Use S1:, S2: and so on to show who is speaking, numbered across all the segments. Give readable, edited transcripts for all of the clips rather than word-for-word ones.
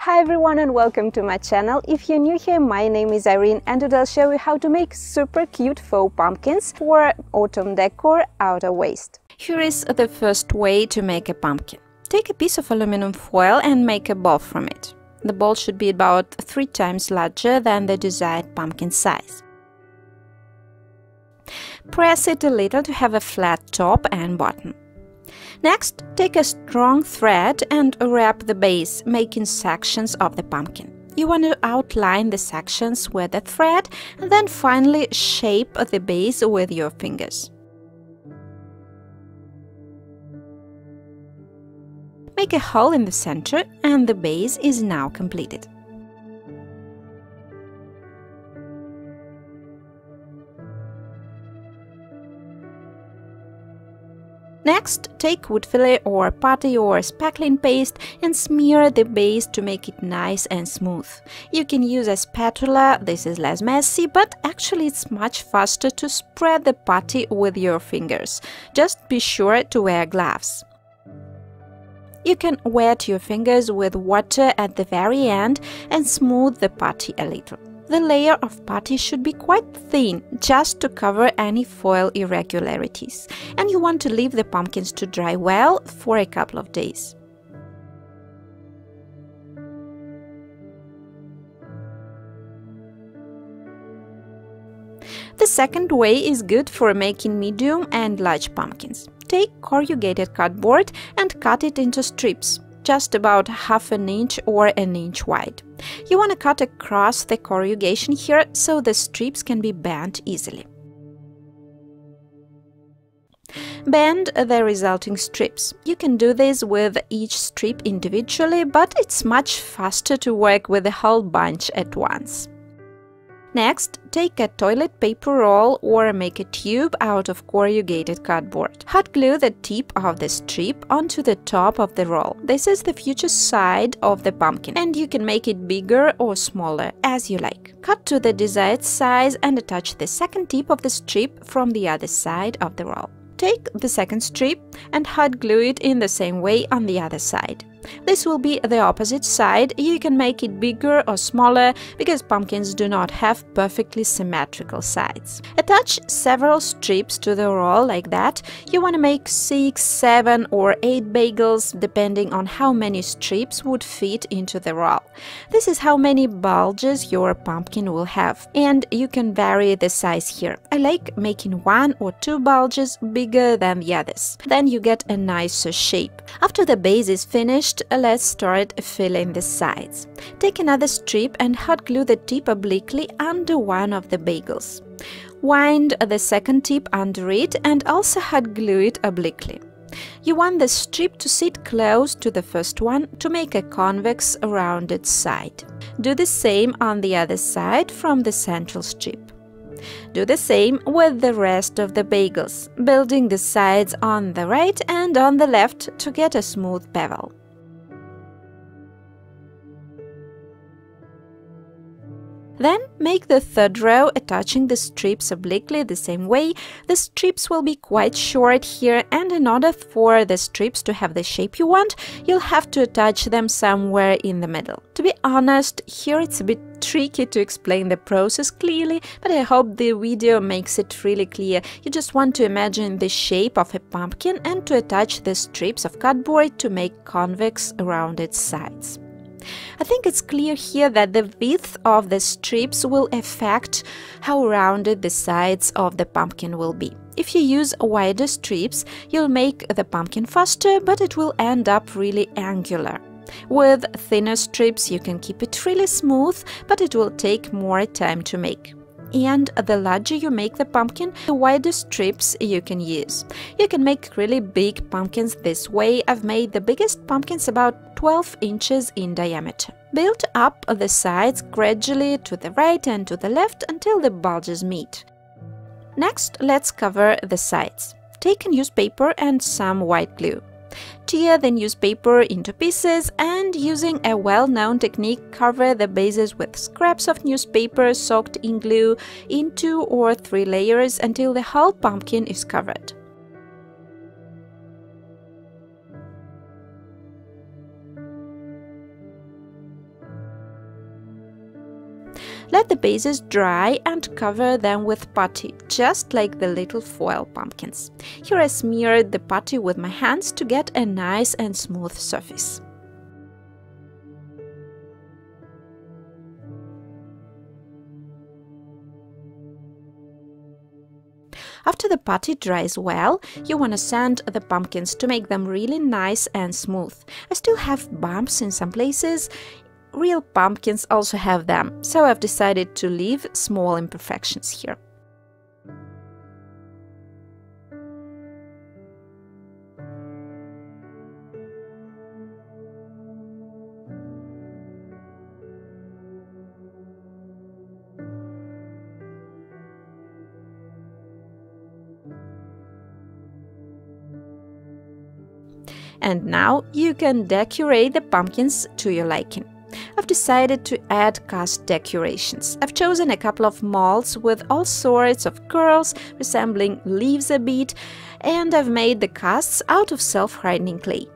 S1: Hi everyone and welcome to my channel. If you're new here, my name is Irene and today I'll show you how to make super cute faux pumpkins for autumn decor outer waste. Here is the first way to make a pumpkin. Take a piece of aluminum foil and make a ball from it. The ball should be about 3 times larger than the desired pumpkin size. Press it a little to have a flat top and bottom. Next, take a strong thread and wrap the base, making sections of the pumpkin. You want to outline the sections with the thread and then finally shape the base with your fingers. Make a hole in the center and the base is now completed. Next, take wood fillet or putty or spackling paste and smear the base to make it nice and smooth. You can use a spatula, this is less messy, but actually it's much faster to spread the putty with your fingers. Just be sure to wear gloves. You can wet your fingers with water at the very end and smooth the putty a little. The layer of putty should be quite thin, just to cover any foil irregularities, and you want to leave the pumpkins to dry well for a couple of days. The second way is good for making medium and large pumpkins. Take corrugated cardboard and cut it into strips, just about ½ an inch or an inch wide. You want to cut across the corrugation here so the strips can be bent easily. Bend the resulting strips. You can do this with each strip individually, but it's much faster to work with the whole bunch at once. Next, take a toilet paper roll or make a tube out of corrugated cardboard. Hot glue the tip of the strip onto the top of the roll. This is the future side of the pumpkin, and you can make it bigger or smaller, as you like. Cut to the desired size and attach the second tip of the strip from the other side of the roll. Take the second strip and hot glue it in the same way on the other side. This will be the opposite side. You can make it bigger or smaller because pumpkins do not have perfectly symmetrical sides. Attach several strips to the roll like that. You want to make 6, 7 or 8 bagels depending on how many strips would fit into the roll. This is how many bulges your pumpkin will have, and you can vary the size here. I like making 1 or 2 bulges bigger than the others. Then you get a nicer shape. After the base is finished, let's start filling the sides. Take another strip and hot glue the tip obliquely under one of the bagels. Wind the second tip under it and also hot glue it obliquely. You want the strip to sit close to the first one to make a convex rounded side. Do the same on the other side from the central strip. Do the same with the rest of the bagels, building the sides on the right and on the left to get a smooth bevel. Then make the third row, attaching the strips obliquely the same way. The strips will be quite short here, and in order for the strips to have the shape you want, you'll have to attach them somewhere in the middle. To be honest, here it's a bit tricky to explain the process clearly, but I hope the video makes it really clear. You just want to imagine the shape of a pumpkin and to attach the strips of cardboard to make convex rounded sides. I think it's clear here that the width of the strips will affect how rounded the sides of the pumpkin will be. If you use wider strips, you'll make the pumpkin faster, but it will end up really angular. With thinner strips, you can keep it really smooth, but it will take more time to make. And the larger you make the pumpkin, the wider strips you can use. You can make really big pumpkins this way. I've made the biggest pumpkins about 12 inches in diameter. Build up the sides gradually to the right and to the left until the bulges meet. Next, let's cover the sides. Take a newspaper and some white glue. Tear the newspaper into pieces and, using a well-known technique, cover the bases with scraps of newspaper soaked in glue in 2 or 3 layers until the whole pumpkin is covered. Let the bases dry and cover them with putty, just like the little foil pumpkins. Here I smeared the putty with my hands to get a nice and smooth surface. After the putty dries well, you want to sand the pumpkins to make them really nice and smooth. I still have bumps in some places. Real pumpkins also have them, so I've decided to leave small imperfections here. And now you can decorate the pumpkins to your liking. I've decided to add cast decorations. I've chosen a couple of molds with all sorts of curls resembling leaves a bit, and I've made the casts out of self-hardening clay.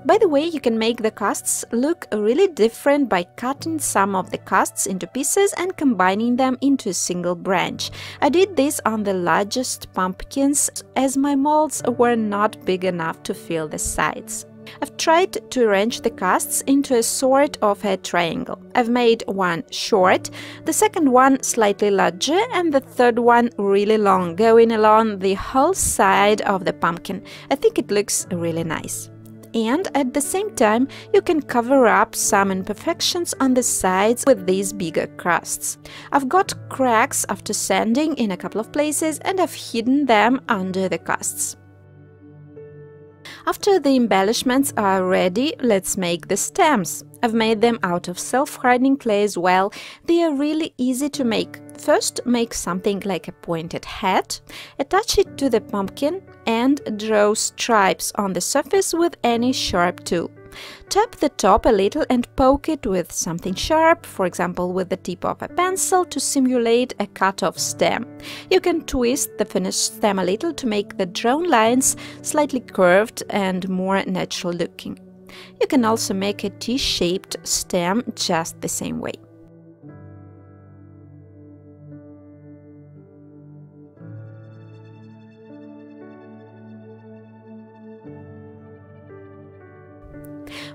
S1: By the way, you can make the casts look really different by cutting some of the casts into pieces and combining them into a single branch. I did this on the largest pumpkins as my molds were not big enough to fill the sides. I've tried to arrange the casts into a sort of a triangle. I've made one short, the second one slightly larger, and the third one really long, going along the whole side of the pumpkin. I think it looks really nice. And at the same time, you can cover up some imperfections on the sides with these bigger casts. I've got cracks after sanding in a couple of places, and I've hidden them under the casts. After the embellishments are ready, let's make the stems. I've made them out of self-hardening clay as well. They are really easy to make. First, make something like a pointed hat, attach it to the pumpkin, and draw stripes on the surface with any sharp tool. Tap the top a little and poke it with something sharp, for example with the tip of a pencil, to simulate a cut-off stem. You can twist the finished stem a little to make the drawn lines slightly curved and more natural looking. You can also make a T-shaped stem just the same way.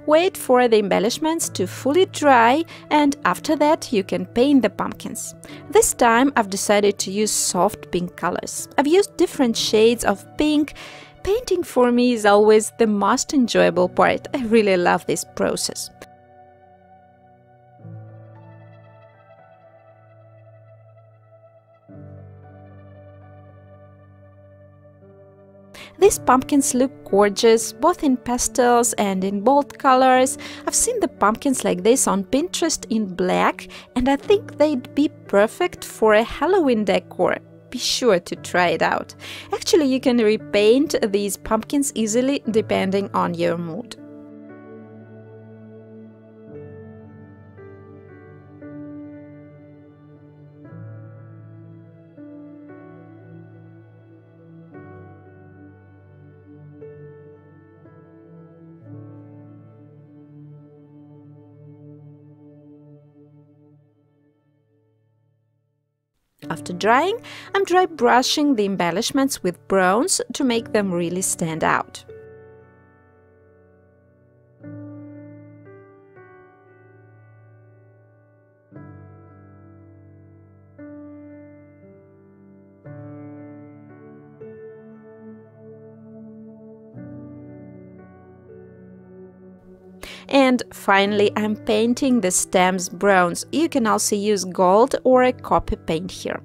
S1: Wait for the embellishments to fully dry, and after that you can paint the pumpkins. This time I've decided to use soft pink colors. I've used different shades of pink. Painting for me is always the most enjoyable part. I really love this process. These pumpkins look gorgeous, both in pastels and in bold colors. I've seen the pumpkins like this on Pinterest in black, and I think they'd be perfect for a Halloween decor. Be sure to try it out. Actually, you can repaint these pumpkins easily depending on your mood. After drying, I'm dry brushing the embellishments with bronze to make them really stand out. And finally, I'm painting the stems bronze. You can also use gold or a copper paint here.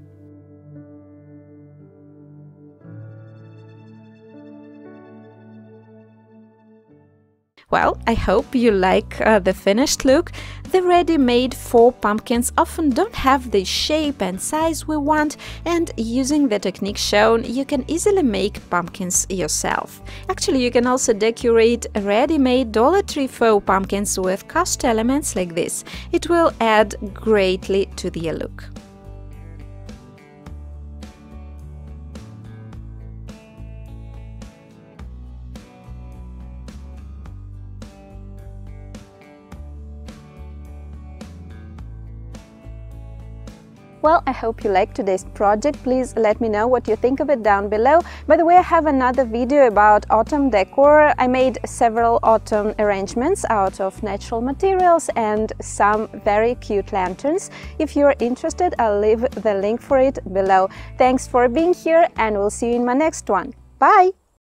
S1: Well, I hope you like the finished look. The ready-made faux pumpkins often don't have the shape and size we want, and using the technique shown, you can easily make pumpkins yourself. Actually, you can also decorate ready-made Dollar Tree faux pumpkins with cast elements like this. It will add greatly to the look. Well, I hope you liked today's project. Please let me know what you think of it down below. By the way, I have another video about autumn decor. I made several autumn arrangements out of natural materials and some very cute lanterns. If you're interested, I'll leave the link for it below. Thanks for being here, and we'll see you in my next one. Bye!